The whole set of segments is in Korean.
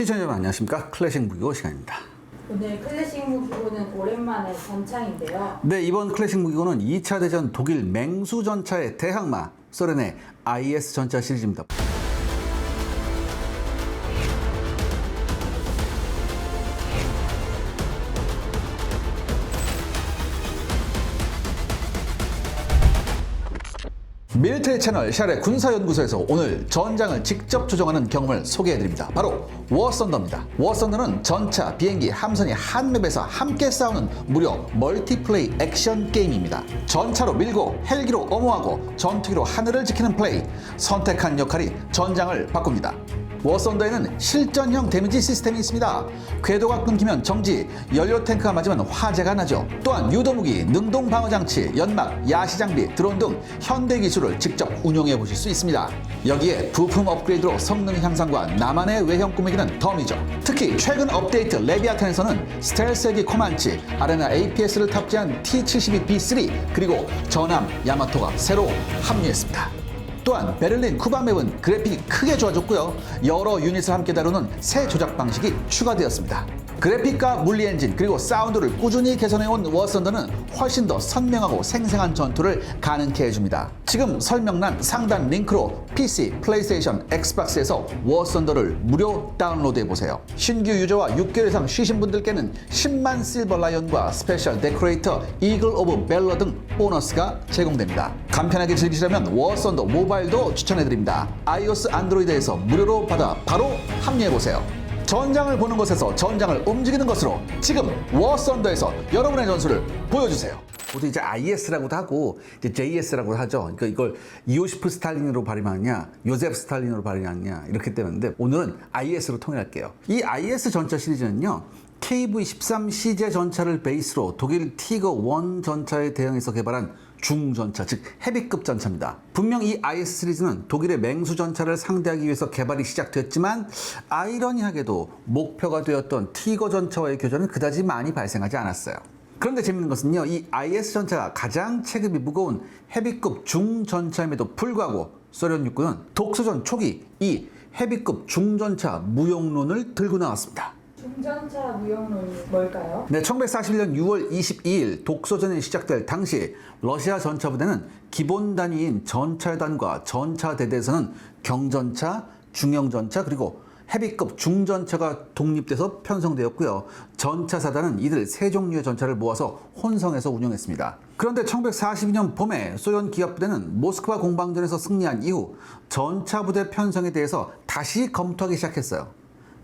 시청자 여러분 안녕하십니까? 클래식 무기고 시간입니다. 오늘 클래식 무기고는 오랜만에 전창인데요. 네, 이번 클래식 무기고는 2차 대전 독일 맹수 전차의 대항마 소련의 IS 전차 시리즈입니다. 밀리터리 채널 샬의 군사연구소에서 오늘 전장을 직접 조종하는 경험을 소개해드립니다. 바로 워썬더입니다. 워썬더는 전차, 비행기, 함선이 한 맵에서 함께 싸우는 무려 멀티플레이 액션 게임입니다. 전차로 밀고 헬기로 엄호하고 전투기로 하늘을 지키는 플레이, 선택한 역할이 전장을 바꿉니다. 워썬더에는 실전형 데미지 시스템이 있습니다. 궤도가 끊기면 정지, 연료 탱크가 맞으면 화재가 나죠. 또한 유도무기, 능동 방어장치, 연막, 야시장비, 드론 등 현대 기술을 직접 운용해 보실 수 있습니다. 여기에 부품 업그레이드로 성능 향상과 나만의 외형 꾸미기는 덤이죠. 특히 최근 업데이트 레비아탄에서는 스텔스 헬기 코만치, 아레나 APS를 탑재한 T-72B3 그리고 전함 야마토가 새로 합류했습니다. 또한 베를린 쿠바 맵은 그래픽이 크게 좋아졌고요. 여러 유닛을 함께 다루는 새 조작 방식이 추가되었습니다. 그래픽과 물리 엔진 그리고 사운드를 꾸준히 개선해온 워썬더는 훨씬 더 선명하고 생생한 전투를 가능케 해줍니다. 지금 설명란 상단 링크로 PC, 플레이스테이션, 엑스박스에서 워썬더를 무료 다운로드해보세요. 신규 유저와 6개월 이상 쉬신 분들께는 10만 실버 라이언과 스페셜 데코레이터, 이글 오브 벨러 등 보너스가 제공됩니다. 간편하게 즐기시려면 워썬더 모바일도 추천해드립니다. iOS, 안드로이드에서 무료로 받아 바로 합류해보세요. 전장을 보는 것에서 전장을 움직이는 것으로 지금 워썬더에서 여러분의 전술을 보여주세요. 보통 이제 IS라고도 하고 이제 JS라고 하죠. 그러니까 이걸 이오시프 스탈린으로 발음하느냐, 요ゼ프 스탈린으로 발음하느냐 이렇게 되는데 오늘은 IS로 통일할게요. 이 IS 전차 시리즈는요. KV-13CJ 전차를 베이스로 독일 티거-1 전차에 대응해서 개발한 중전차, 즉 헤비급 전차입니다. 분명 이 IS 시리즈는 독일의 맹수 전차를 상대하기 위해서 개발이 시작됐지만 아이러니하게도 목표가 되었던 티거 전차와의 교전은 그다지 많이 발생하지 않았어요. 그런데 재밌는 것은요, 이 IS 전차가 가장 체급이 무거운 헤비급 중전차임에도 불구하고 소련 육군은 독소전 초기 이 헤비급 중전차 무용론을 들고 나왔습니다. 중전차 무용론이 뭘까요? 네, 1941년 6월 22일 독소전이 시작될 당시 러시아 전차부대는 기본 단위인 전차단과 전차대대에서는 경전차, 중형전차 그리고 헤비급 중전차가 독립돼서 편성되었고요. 전차사단은 이들 세 종류의 전차를 모아서 혼성해서 운영했습니다. 그런데 1942년 봄에 소련 기갑부대는 모스크바 공방전에서 승리한 이후 전차부대 편성에 대해서 다시 검토하기 시작했어요.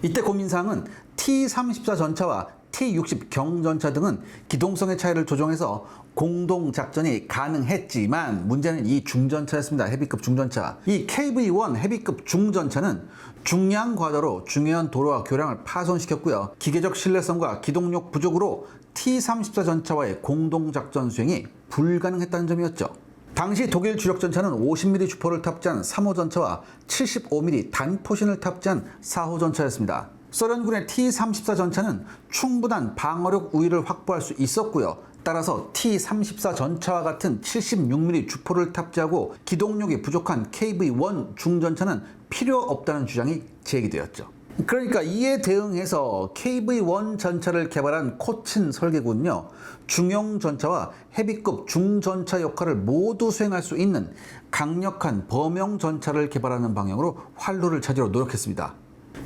이때 고민사항은 T-34 전차와 T-60 경전차 등은 기동성의 차이를 조정해서 공동작전이 가능했지만 문제는 이 중전차였습니다. 헤비급 중전차. 이 KV-1 헤비급 중전차는 중량 과다로 중요한 도로와 교량을 파손시켰고요. 기계적 신뢰성과 기동력 부족으로 T-34 전차와의 공동작전 수행이 불가능했다는 점이었죠. 당시 독일 주력 전차는 50mm 주포를 탑재한 3호 전차와 75mm 단포신을 탑재한 4호 전차였습니다. 소련군의 T-34 전차는 충분한 방어력 우위를 확보할 수 있었고요. 따라서 T-34 전차와 같은 76mm 주포를 탑재하고 기동력이 부족한 KV-1 중전차는 필요 없다는 주장이 제기되었죠. 그러니까 이에 대응해서 KV-1 전차를 개발한 코친 설계군은요, 중형 전차와 헤비급 중전차 역할을 모두 수행할 수 있는 강력한 범용 전차를 개발하는 방향으로 활로를 찾으려 노력했습니다.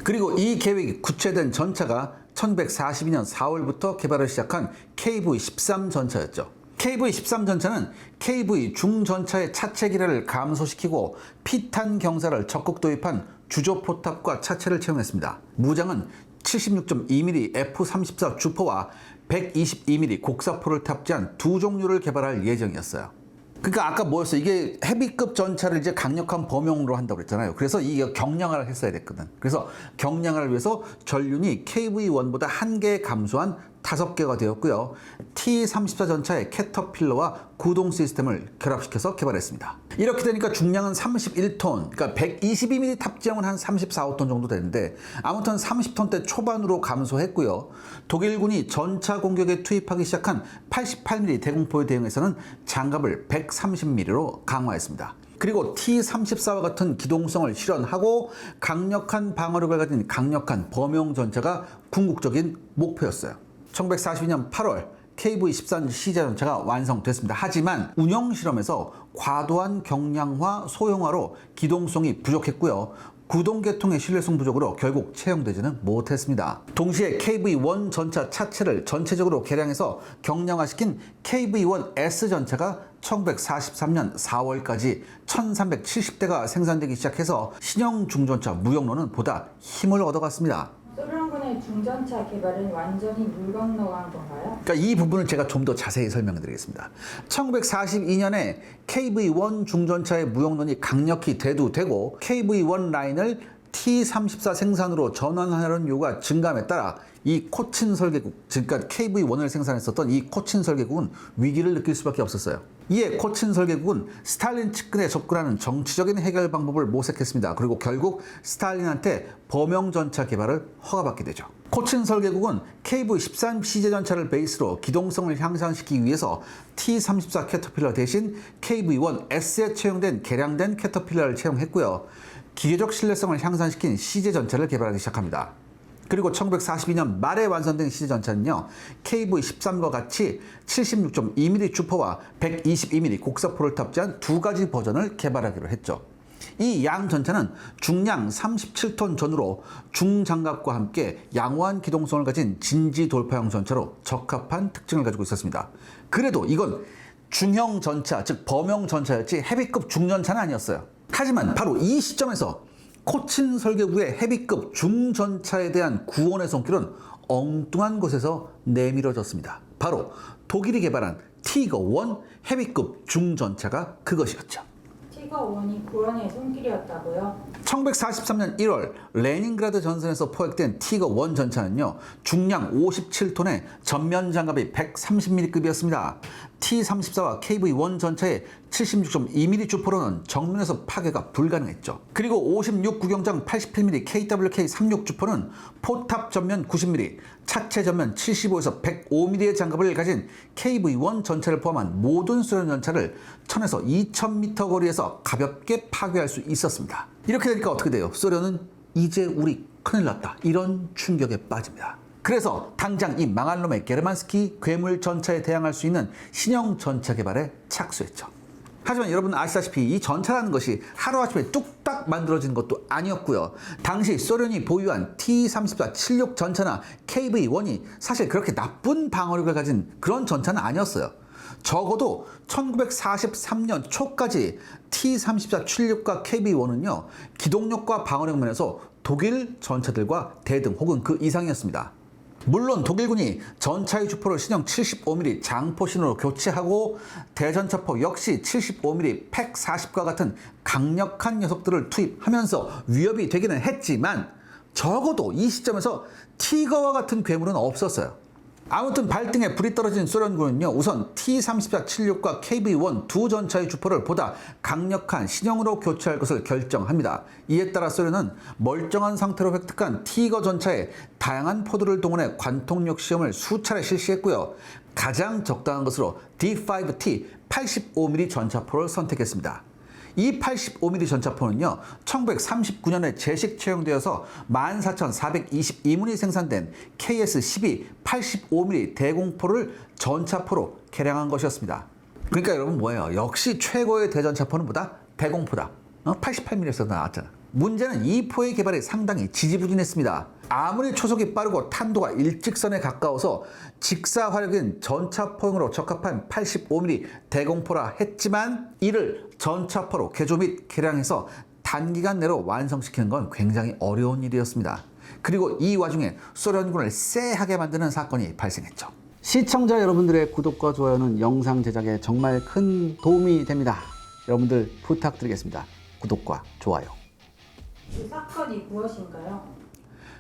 그리고 이 계획이 구체된 전차가 1942년 4월부터 개발을 시작한 KV-13 전차였죠. KV-13 전차는 KV 중전차의 차체 기뢰를 감소시키고 피탄 경사를 적극 도입한 주조포탑과 차체를 채용했습니다. 무장은 76.2mm F-34 주포와 122mm 곡사포를 탑재한 두 종류를 개발할 예정이었어요. 그러니까 아까 뭐였어요? 이게 헤비급 전차를 이제 강력한 범용으로 한다고 그랬잖아요. 그래서 이게 경량화를 했어야 됐거든. 그래서 경량화를 위해서 전륜이 KV-1보다 1개 감소한 5개가 되었고요. T-34 전차의 캐터필러와 구동 시스템을 결합시켜서 개발했습니다. 이렇게 되니까 중량은 31톤, 그러니까 122mm 탑재형은 한 34톤 정도 되는데 아무튼 30톤대 초반으로 감소했고요. 독일군이 전차 공격에 투입하기 시작한 88mm 대공포에 대응해서는 장갑을 130mm로 강화했습니다. 그리고 T-34와 같은 기동성을 실현하고 강력한 방어력을 가진 강력한 범용 전차가 궁극적인 목표였어요. 1942년 8월 KV-13 시제 전차가 완성됐습니다. 하지만 운영 실험에서 과도한 경량화, 소형화로 기동성이 부족했고요. 구동계통의 신뢰성 부족으로 결국 채용되지는 못했습니다. 동시에 KV-1 전차 차체를 전체적으로 개량해서 경량화시킨 KV-1S 전차가 1943년 4월까지 1370대가 생산되기 시작해서 신형 중전차 무용로는 보다 힘을 얻어갔습니다. 소련군의 중전차 개발은 완전히 물 건너간 건가요? 그러니까 이 부분을 제가 좀 더 자세히 설명해 드리겠습니다. 1942년에 KV-1 중전차의 무용론이 강력히 대두되고 KV-1 라인을 T-34 생산으로 전환하려는 요구가 증감에 따라 이 코친 설계국, 그러니까 KV-1을 생산했었던 이 코친 설계국은 위기를 느낄 수밖에 없었어요. 이에 코친 설계국은 스탈린 측근에 접근하는 정치적인 해결 방법을 모색했습니다. 그리고 결국 스탈린한테 범용 전차 개발을 허가받게 되죠. 코친 설계국은 KV-13 시제 전차를 베이스로 기동성을 향상시키기 위해서 T-34 캐터필러 대신 KV-1S에 채용된 개량된 캐터필러를 채용했고요. 기계적 신뢰성을 향상시킨 시제 전차를 개발하기 시작합니다. 그리고 1942년 말에 완성된 시제 전차는요, KV-13과 같이 76.2mm 주포와 122mm 곡사포를 탑재한 두 가지 버전을 개발하기로 했죠. 이 양 전차는 중량 37톤 전후로 중장갑과 함께 양호한 기동성을 가진 진지 돌파형 전차로 적합한 특징을 가지고 있었습니다. 그래도 이건 중형 전차, 즉 범용 전차였지 헤비급 중전차는 아니었어요. 하지만 바로 이 시점에서 코친 설계국의 헤비급 중전차에 대한 구원의 손길은 엉뚱한 곳에서 내밀어졌습니다. 바로 독일이 개발한 티거-1 헤비급 중전차가 그것이었죠. 티거-1이 구원의 손길이었다고요? 1943년 1월 레닌그라드 전선에서 포획된 티거-1 전차는요, 중량 57톤에 전면 장갑이 130mm급이었습니다. T-34와 KV-1 전차의 76.2mm 주포로는 정면에서 파괴가 불가능했죠. 그리고 56 구경장 88mm KWK-36 주포는 포탑 전면 90mm, 차체 전면 75에서 105mm의 장갑을 가진 KV-1 전차를 포함한 모든 소련 전차를 1000에서 2000m 거리에서 가볍게 파괴할 수 있었습니다. 이렇게 되니까 어떻게 돼요? 소련은 이제 우리 큰일 났다, 이런 충격에 빠집니다. 그래서 당장 이 망할 놈의 게르만스키 괴물 전차에 대항할 수 있는 신형 전차 개발에 착수했죠. 하지만 여러분 아시다시피 이 전차라는 것이 하루아침에 뚝딱 만들어진 것도 아니었고요. 당시 소련이 보유한 T-34-76 전차나 KV-1이 사실 그렇게 나쁜 방어력을 가진 그런 전차는 아니었어요. 적어도 1943년 초까지 T-34-76과 KV-1은요, 기동력과 방어력 면에서 독일 전차들과 대등 혹은 그 이상이었습니다. 물론 독일군이 전차의 주포를 신형 75mm 장포신으로 교체하고 대전차포 역시 75mm 팩40과 같은 강력한 녀석들을 투입하면서 위협이 되기는 했지만 적어도 이 시점에서 티거와 같은 괴물은 없었어요. 아무튼 발등에 불이 떨어진 소련군은요, 우선 T-34-76과 KV-1 두 전차의 주포를 보다 강력한 신형으로 교체할 것을 결정합니다. 이에 따라 소련은 멀쩡한 상태로 획득한 티거 전차에 다양한 포드를 동원해 관통력 시험을 수차례 실시했고요. 가장 적당한 것으로 D5T 85mm 전차포를 선택했습니다. 이 85mm 전차포는요, 1939년에 재식 채용되어서 14,422문이 생산된 KS-12 85mm 대공포를 전차포로 개량한 것이었습니다. 그러니까 여러분 뭐예요? 역시 최고의 대전차포는 뭐다? 대공포다. 88mm에서 나왔잖아. 문제는 이 포의 개발이 상당히 지지부진했습니다. 아무리 초속이 빠르고 탄도가 일직선에 가까워서 직사화력인 전차포용으로 적합한 85mm 대공포라 했지만 이를 전차포로 개조 및 개량해서 단기간 내로 완성시키는 건 굉장히 어려운 일이었습니다. 그리고 이 와중에 소련군을 쎄하게 만드는 사건이 발생했죠. 시청자 여러분들의 구독과 좋아요는 영상 제작에 정말 큰 도움이 됩니다. 여러분들 부탁드리겠습니다. 구독과 좋아요. 이 사건이 무엇인가요?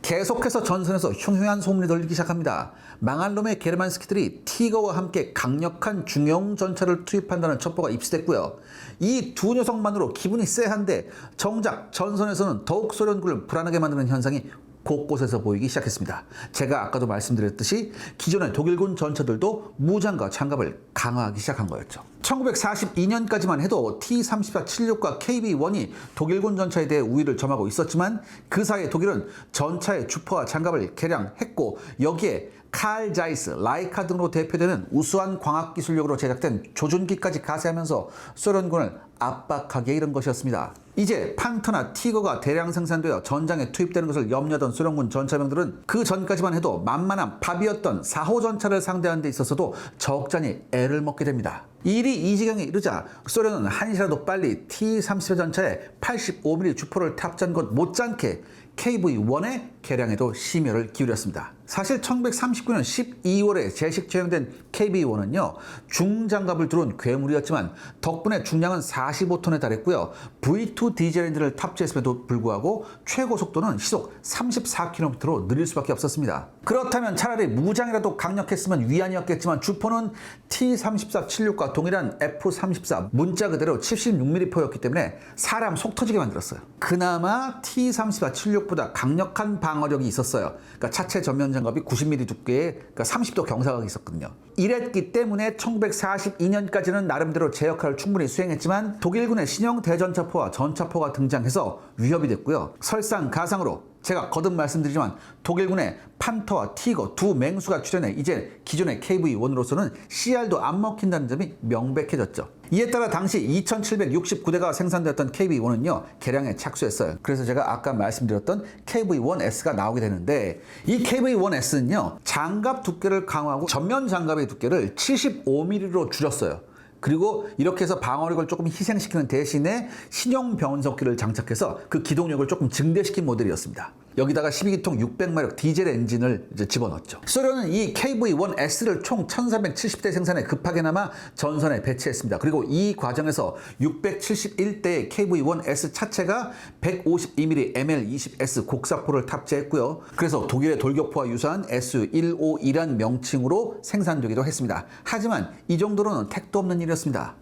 계속해서 전선에서 흉흉한 소문이 들리기 시작합니다. 망할 놈의 게르만스키들이 티거와 함께 강력한 중형 전차를 투입한다는 첩보가 입수됐고요. 이 두 녀석만으로 기분이 쎄한데 정작 전선에서는 더욱 소련군을 불안하게 만드는 현상이 곳곳에서 보이기 시작했습니다. 제가 아까도 말씀드렸듯이 기존의 독일군 전차들도 무장과 장갑을 강화하기 시작한 거였죠. 1942년까지만 해도 T-34-76과 KB-1이 독일군 전차에 대해 우위를 점하고 있었지만 그 사이에 독일은 전차의 주포와 장갑을 개량했고 여기에 칼 자이스, 라이카 등으로 대표되는 우수한 광학 기술력으로 제작된 조준기까지 가세하면서 소련군을 압박하게 이른 것이었습니다. 이제 판터나 티거가 대량 생산되어 전장에 투입되는 것을 염려하던 소련군 전차병들은 그 전까지만 해도 만만한 밥이었던 4호 전차를 상대하는 데 있어서도 적잖이 애를 먹게 됩니다. 이 일이 이 지경에 이르자 소련은 한시라도 빨리 T-34 전차에 85mm 주포를 탑재한 것 못지않게 KV-1의 개량에도 심혈을 기울였습니다. 사실 1939년 12월에 제식 채용된 KB-1은요 중장갑을 두른 괴물이었지만 덕분에 중량은 45톤에 달했고요. V2 디젤 엔진을 탑재했음에도 불구하고 최고 속도는 시속 34km로 느릴 수밖에 없었습니다. 그렇다면 차라리 무장이라도 강력했으면 위안이었겠지만 주포는 T-34-76과 동일한 F-34 문자 그대로 76mm 포였기 때문에 사람 속 터지게 만들었어요. 그나마 T-34-76보다 강력한 방어력이 있었어요. 그러니까 차체 전면 장갑이 90mm 두께에 그러니까 30도 경사각이 있었거든요. 이랬기 때문에 1942년까지는 나름대로 제 역할을 충분히 수행했지만 독일군의 신형 대전차포와 전차포가 등장해서 위협이 됐고요. 설상가상으로 제가 거듭 말씀드리지만 독일군의 판터와 티거 두 맹수가 출현해 이제 기존의 KV-1으로서는 CR도 안 먹힌다는 점이 명백해졌죠. 이에 따라 당시 2769대가 생산되었던 KB-1은요 개량에 착수했어요. 그래서 제가 아까 말씀드렸던 KV-1S가 나오게 되는데 이 KV-1S는요 장갑 두께를 강화하고 전면 장갑의 두께를 75mm로 줄였어요. 그리고 이렇게 해서 방어력을 조금 희생시키는 대신에 신형 변속기를 장착해서 그 기동력을 조금 증대시킨 모델이었습니다. 여기다가 12기통 600마력 디젤 엔진을 이제 집어넣었죠. 소련은 이 KV-1S를 총 1370대 생산에 급하게나마 전선에 배치했습니다. 그리고 이 과정에서 671대의 KV-1S 차체가 152mm ML-20S 곡사포를 탑재했고요. 그래서 독일의 돌격포와 유사한 Su-151이란 명칭으로 생산되기도 했습니다. 하지만 이 정도로는 택도 없는 일이었습니다.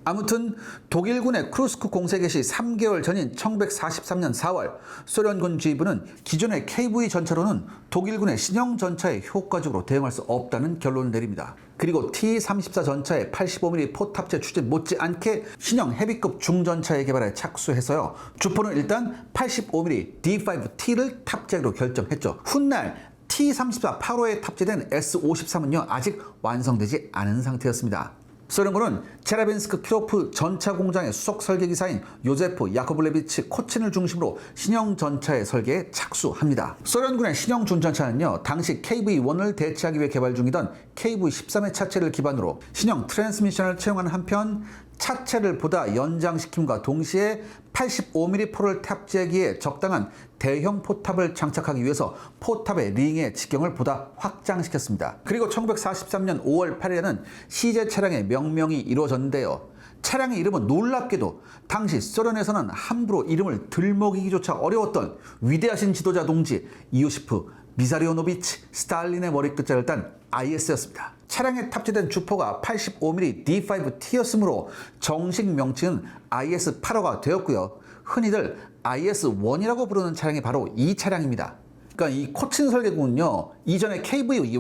아무튼 독일군의 크루스크 공세 개시 3개월 전인 1943년 4월 소련군 지휘부는 기존의 KV 전차로는 독일군의 신형 전차에 효과적으로 대응할 수 없다는 결론을 내립니다. 그리고 T-34 전차의 85mm 포 탑재 추진 못지않게 신형 헤비급 중전차의 개발에 착수해서요. 주포는 일단 85mm D5T를 탑재하기로 결정했죠. 훗날 T-34 8호에 탑재된 S-53은요 아직 완성되지 않은 상태였습니다. 소련군은 체라빈스크 키로프 전차 공장의 수석 설계기사인 요제프 야코블레비치 코친을 중심으로 신형 전차의 설계에 착수합니다. 소련군의 신형 중전차는요 당시 KV-1을 대체하기 위해 개발 중이던 KV-13의 차체를 기반으로 신형 트랜스미션을 채용한 한편 차체를 보다 연장시킴과 동시에 85mm 포를 탑재하기에 적당한 대형 포탑을 장착하기 위해서 포탑의 링의 직경을 보다 확장시켰습니다. 그리고 1943년 5월 8일에는 시제 차량의 명명이 이루어졌는데요. 차량의 이름은 놀랍게도 당시 소련에서는 함부로 이름을 들먹이기조차 어려웠던 위대하신 지도자 동지 이오시프 미사리오노비치 스탈린의 머리끝자를 딴 IS였습니다. 차량에 탑재된 주포가 85mm D5T였으므로 정식 명칭은 IS-85가 되었고요. 흔히들 IS-1이라고 부르는 차량이 바로 이 차량입니다. 그러니까 이 코친 설계군은요 이전에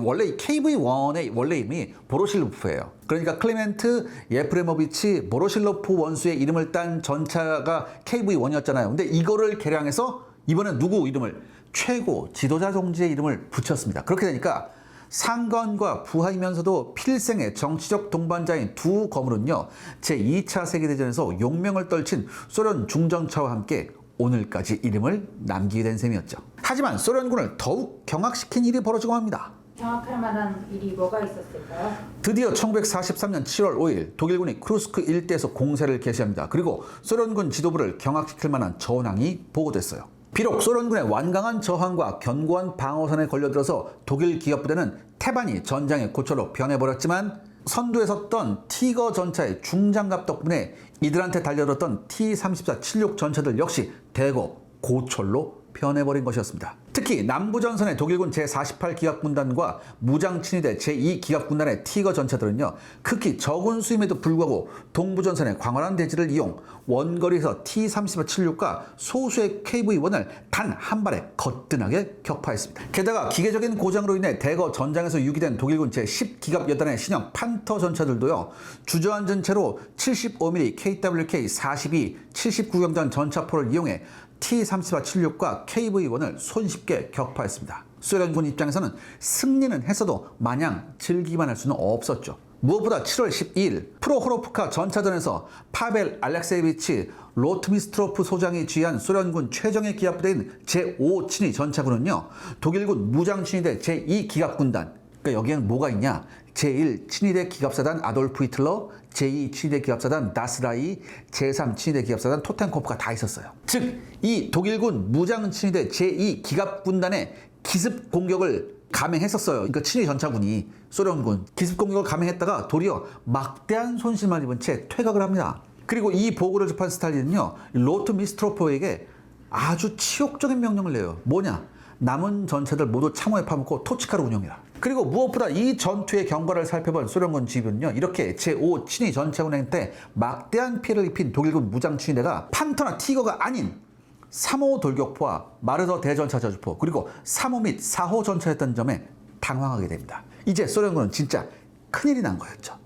원래 이 KV-1의 원래 이름이 보로실로프예요. 그러니까 클레멘트 예프레모비치 보로실로프 원수의 이름을 딴 전차가 KV-1이었잖아요. 근데 이거를 개량해서 이번엔 누구 이름을 최고 지도자 동지의 이름을 붙였습니다. 그렇게 되니까 상관과 부하이면서도 필생의 정치적 동반자인 두 거물은요 제2차 세계대전에서 용명을 떨친 소련 중전차와 함께 오늘까지 이름을 남기게 된 셈이었죠. 하지만 소련군을 더욱 경악시킨 일이 벌어지고 합니다. 경악할 만한 일이 뭐가 있었을까요? 드디어 1943년 7월 5일 독일군이 크루스크 일대에서 공세를 개시합니다. 그리고 소련군 지도부를 경악시킬 만한 전황이 보고됐어요. 비록 소련군의 완강한 저항과 견고한 방어선에 걸려들어서 독일 기갑부대는 태반이 전장의 고철로 변해버렸지만 선두에 섰던 티거 전차의 중장갑 덕분에 이들한테 달려들었던 T-34-76 전차들 역시 대거 고철로 변해버린 것이었습니다. 특히 남부전선의 독일군 제48기갑군단과 무장친위대 제2기갑군단의 티거 전차들은요, 극히 적은 수임에도 불구하고 동부전선의 광활한 대지를 이용 원거리에서 T-3476과 소수의 KV-1을 단 한 발에 거뜬하게 격파했습니다. 게다가 기계적인 고장으로 인해 대거 전장에서 유기된 독일군 제10기갑 여단의 신형 판터 전차들도요, 주저앉은 채로 75mm KWK-42 79경전 전차포를 이용해 T-3476과 KV-1을 손쉽게 격파했습니다. 소련군 입장에서는 승리는 했어도 마냥 즐기기만 할 수는 없었죠. 무엇보다 7월 12일 프로호로프카 전차전에서 파벨 알렉세이비치 로트미스트로프 소장이 지휘한 소련군 최정예 기갑부대인 제5친위 전차군은요, 독일군 무장친위대 제2기갑군단, 그러니까 여기에는 뭐가 있냐? 제1친위대 기갑사단 아돌프 히틀러, 제2친위대 기갑사단 다스라이, 제3친위대 기갑사단 토텐코프가 다 있었어요. 즉, 이 독일군 무장친위대 제2기갑군단의 기습 공격을 감행했었어요. 그러니까 친위 전차군이 소련군 기습 공격을 감행했다가 도리어 막대한 손실만 입은 채 퇴각을 합니다. 그리고 이 보고를 접한 스탈린은요, 로트미스트로프에게 아주 치욕적인 명령을 내요. 뭐냐? 남은 전차들 모두 참호에 파묻고 토치카로 운영해라. 그리고 무엇보다 이 전투의 경과를 살펴본 소련군 지휘부는요, 이렇게 제5 친위 전차군한테 막대한 피해를 입힌 독일군 무장친위대가 판터나 티거가 아닌 3호 돌격포와 마르더 대전차 저주포, 그리고 3호 및 4호 전차였던 점에 당황하게 됩니다. 이제 소련군은 진짜 큰일이 난 거였죠.